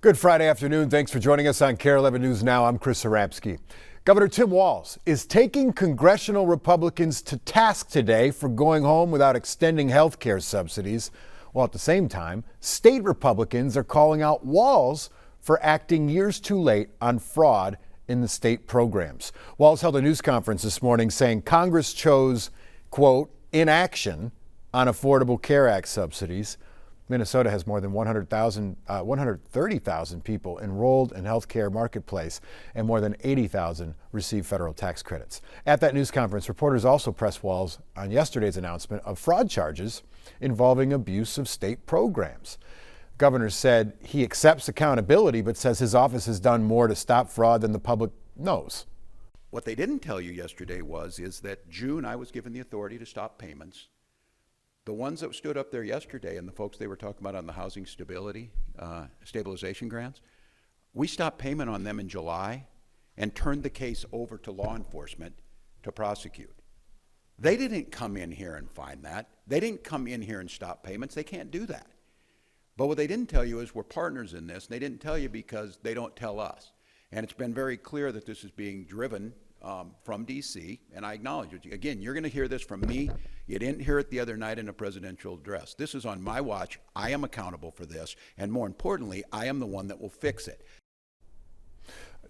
Good Friday afternoon. Thanks for joining us on KARE 11 News Now. I'm Chris Zarabski. Governor Tim Walz is taking congressional Republicans to task today for going home without extending health care subsidies, while at the same time, state Republicans are calling out Walz for acting years too late on fraud in the state programs. Walz held a news conference this morning saying Congress chose, quote, inaction on Affordable Care Act subsidies. Minnesota has more than 130,000 people enrolled in healthcare marketplace, and more than 80,000 receive federal tax credits. At that news conference, reporters also pressed Walz on yesterday's announcement of fraud charges involving abuse of state programs. The governor said he accepts accountability, but says his office has done more to stop fraud than the public knows. What they didn't tell you yesterday is that June I was given the authority to stop payments. The ones that stood up there yesterday and the folks they were talking about on the housing stabilization grants, we stopped payment on them in July and turned the case over to law enforcement to prosecute. They didn't come in here and find that. They didn't come in here and stop payments. They can't do that. But what they didn't tell you is we're partners in this, and they didn't tell you because they don't tell us. And it's been very clear that this is being driven from D.C., and I acknowledge it. Again, you're going to hear this from me. You didn't hear it the other night in a presidential address. This is on my watch. I am accountable for this, and more importantly, I am the one that will fix it.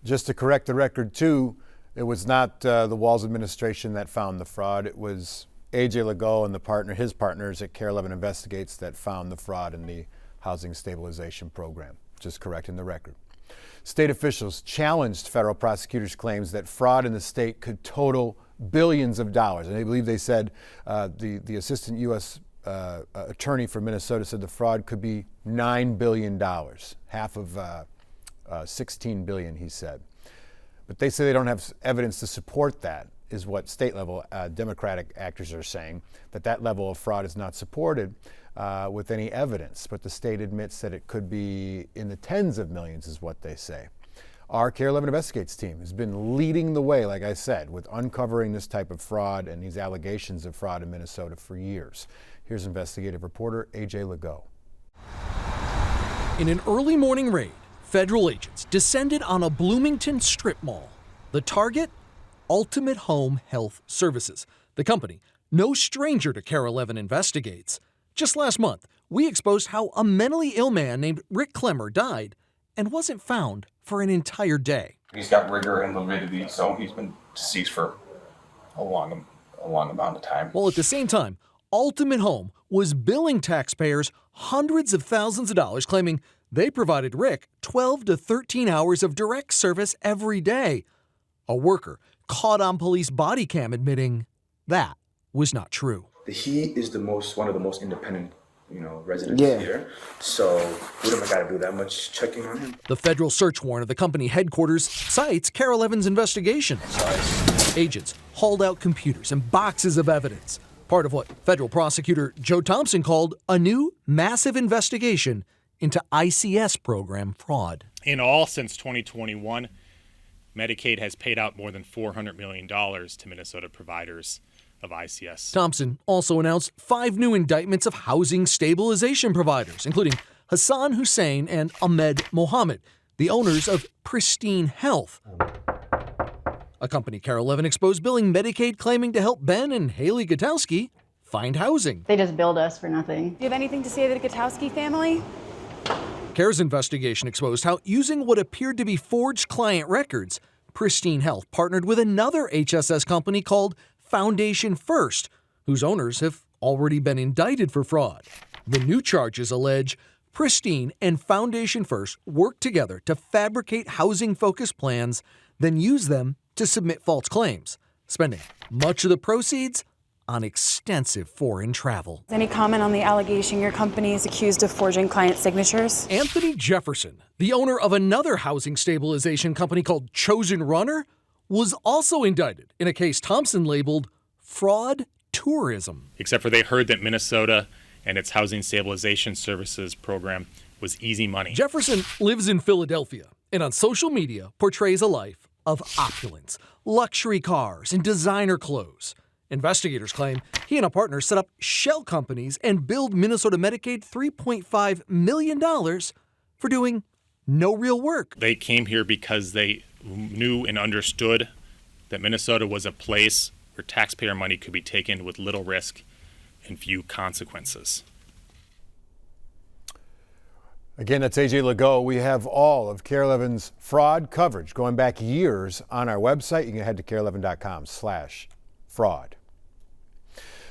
Just to correct the record, too, it was not the Walz administration that found the fraud. It was A.J. Legault and his partners at KARE 11 Investigates that found the fraud in the housing stabilization program. Just correcting the record. State officials challenged federal prosecutors' claims that fraud in the state could total billions of dollars. And they said the assistant U.S. Attorney for Minnesota said the fraud could be $9 billion, half of $16 billion, he said. But they say they don't have evidence to support that, is what state-level Democratic actors are saying, that level of fraud is not supported with any evidence. But the state admits that it could be in the tens of millions, is what they say. Our KARE 11 Investigates team has been leading the way, like I said, with uncovering this type of fraud and these allegations of fraud in Minnesota for years. Here's investigative reporter A.J. Legault. In an early morning raid, federal agents descended on a Bloomington strip mall. The target? Ultimate Home Health Services. The company, no stranger to KARE 11 Investigates. Just last month, we exposed how a mentally ill man named Rick Clemmer died and wasn't found for an entire day. He's got rigor and lividity, so he's been deceased for a long amount of time. While at the same time, Ultimate Home was billing taxpayers hundreds of thousands of dollars, claiming they provided Rick 12 to 13 hours of direct service every day. A worker caught on police body cam admitting that was not true. He is one of the most independent, residents here. So we don't got to do that much checking on him. The federal search warrant of the company headquarters cites KARE 11's investigation. Agents hauled out computers and boxes of evidence, part of what federal prosecutor Joe Thompson called a new massive investigation into ICS program fraud. In all, since 2021, Medicaid has paid out more than $400 million to Minnesota providers of ICS. Thompson also announced 5 new indictments of housing stabilization providers, including Hassan Hussein and Ahmed Mohammed, the owners of Pristine Health, a company KARE 11 exposed billing Medicaid claiming to help Ben and Haley Gutowski find housing. They just billed us for nothing. Do you have anything to say to the Gutowski family? KARE's investigation exposed how, using what appeared to be forged client records, Pristine Health partnered with another HSS company called Foundation First, whose owners have already been indicted for fraud. The new charges allege Pristine and Foundation First worked together to fabricate housing-focused plans, then use them to submit false claims, spending much of the proceeds on extensive foreign travel. Any comment on the allegation your company is accused of forging client signatures? Anthony Jefferson, the owner of another housing stabilization company called Chosen Runner, was also indicted in a case Thompson labeled fraud tourism. Except for they heard that Minnesota and its housing stabilization services program was easy money. Jefferson lives in Philadelphia and on social media portrays a life of opulence, luxury cars, and designer clothes. Investigators claim he and a partner set up shell companies and billed Minnesota Medicaid $3.5 million for doing no real work. They came here because they knew and understood that Minnesota was a place where taxpayer money could be taken with little risk and few consequences. Again, that's AJ Legault. We have all of KARE 11's fraud coverage going back years on our website. You can head to KARE11.com/fraud.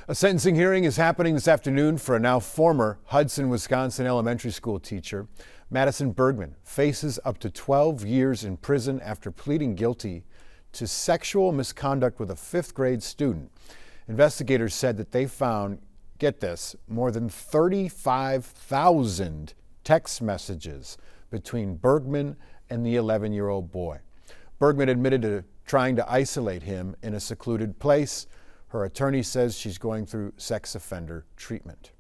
A sentencing hearing is happening this afternoon for a now former Hudson, Wisconsin elementary school teacher. Madison Bergman faces up to 12 years in prison after pleading guilty to sexual misconduct with a 5th grade student. Investigators said that they found, get this, more than 35,000 text messages between Bergman and the 11-year-old boy. Bergman admitted to trying to isolate him in a secluded place. Her attorney says she's going through sex offender treatment.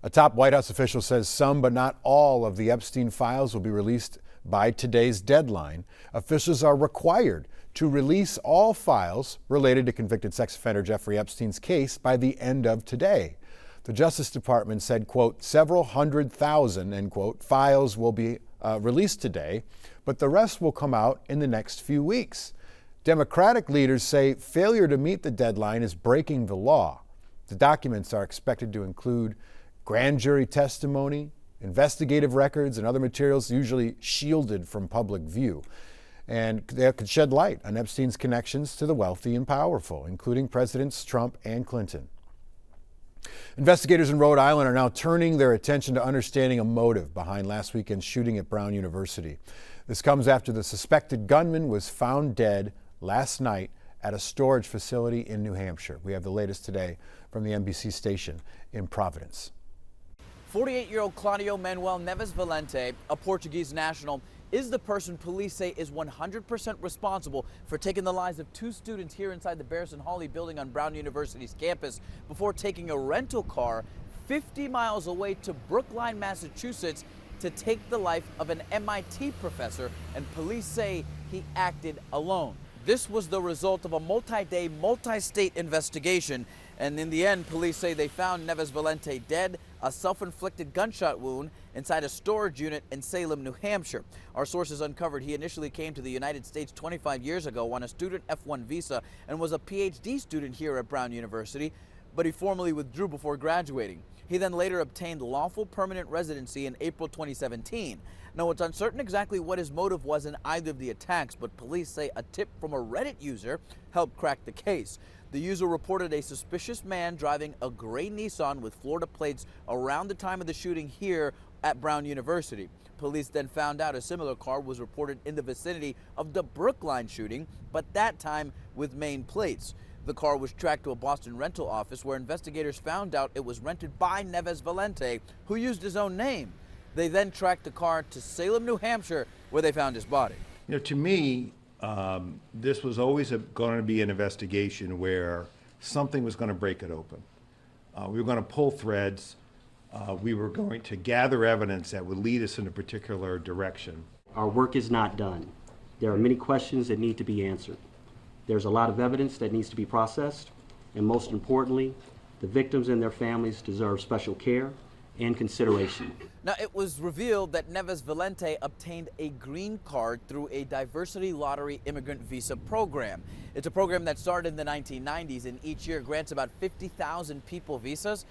A top White House official says some but not all of the Epstein files will be released by today's deadline. Officials are required to release all files related to convicted sex offender Jeffrey Epstein's case by the end of today. The Justice Department said, quote, several 100,000, end quote, files will be released today, but the rest will come out in the next few weeks. Democratic leaders say failure to meet the deadline is breaking the law. The documents are expected to include grand jury testimony, investigative records, and other materials usually shielded from public view. And they could shed light on Epstein's connections to the wealthy and powerful, including Presidents Trump and Clinton. Investigators in Rhode Island are now turning their attention to understanding a motive behind last weekend's shooting at Brown University. This comes after the suspected gunman was found dead last night at a storage facility in New Hampshire. We have the latest today from the NBC station in Providence. 48-year-old Claudio Manuel Neves Valente, a Portuguese national, is the person police say is 100% responsible for taking the lives of 2 students here inside the Barrison Hawley building on Brown University's campus before taking a rental car 50 miles away to Brookline, Massachusetts to take the life of an MIT professor, and police say he acted alone. This was the result of a multi-day, multi-state investigation, and in the end, police say they found Neves Valente dead, a self-inflicted gunshot wound inside a storage unit in Salem, New Hampshire. Our sources uncovered he initially came to the United States 25 years ago on a student F1 visa and was a PhD student here at Brown University, but he formally withdrew before graduating. He then later obtained lawful permanent residency in April 2017. Now, it's uncertain exactly what his motive was in either of the attacks, but police say a tip from a Reddit user helped crack the case. The user reported a suspicious man driving a gray Nissan with Florida plates around the time of the shooting here at Brown University. Police then found out a similar car was reported in the vicinity of the Brookline shooting, but that time with Maine plates. The car was tracked to a Boston rental office where investigators found out it was rented by Neves Valente, who used his own name. They then tracked the car to Salem, New Hampshire, where they found his body. You know, to me, this was always going to be an investigation where something was going to break it open. We were going to pull threads. We were going to gather evidence that would lead us in a particular direction. Our work is not done. There are many questions that need to be answered. There's a lot of evidence that needs to be processed, and most importantly, the victims and their families deserve special care and consideration. Now, it was revealed that Neves Valente obtained a green card through a diversity lottery immigrant visa program. It's a program that started in the 1990s and each year grants about 50,000 people visas.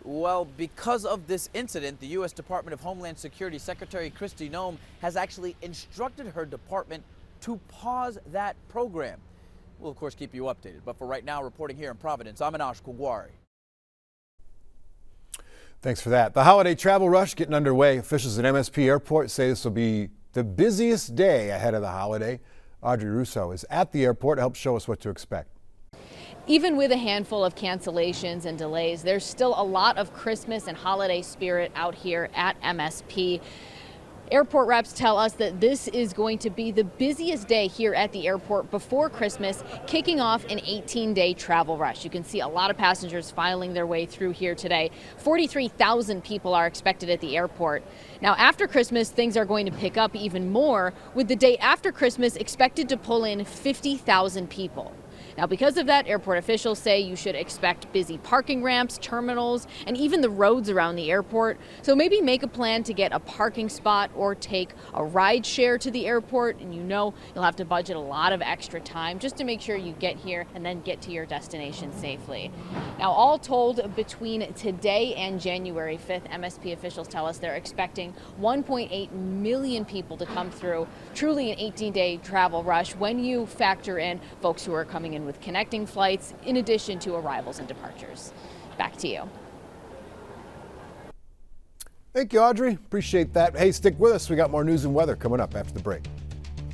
Well, because of this incident, the U.S. Department of Homeland Security Secretary Kristi Noem has actually instructed her department to pause that program. We'll, of course, keep you updated. But for right now, reporting here in Providence, I'm Anash Kugwari. Thanks for that. The holiday travel rush getting underway. Officials at MSP Airport say this will be the busiest day ahead of the holiday. Audrey Russo is at the airport to help show us what to expect. Even with a handful of cancellations and delays, there's still a lot of Christmas and holiday spirit out here at MSP. Airport reps tell us that this is going to be the busiest day here at the airport before Christmas, kicking off an 18-day travel rush. You can see a lot of passengers filing their way through here today. 43,000 people are expected at the airport. Now, after Christmas, things are going to pick up even more, with the day after Christmas expected to pull in 50,000 people. Now, because of that, airport officials say you should expect busy parking ramps, terminals, and even the roads around the airport. So maybe make a plan to get a parking spot or take a ride share to the airport. And you'll have to budget a lot of extra time just to make sure you get here and then get to your destination safely. Now, all told, between today and January 5th, MSP officials tell us they're expecting 1.8 million people to come through. Truly an 18-day travel rush when you factor in folks who are coming in with connecting flights, in addition to arrivals and departures. Back to you. Thank you, Audrey. Appreciate that. Hey, stick with us. We got more news and weather coming up after the break.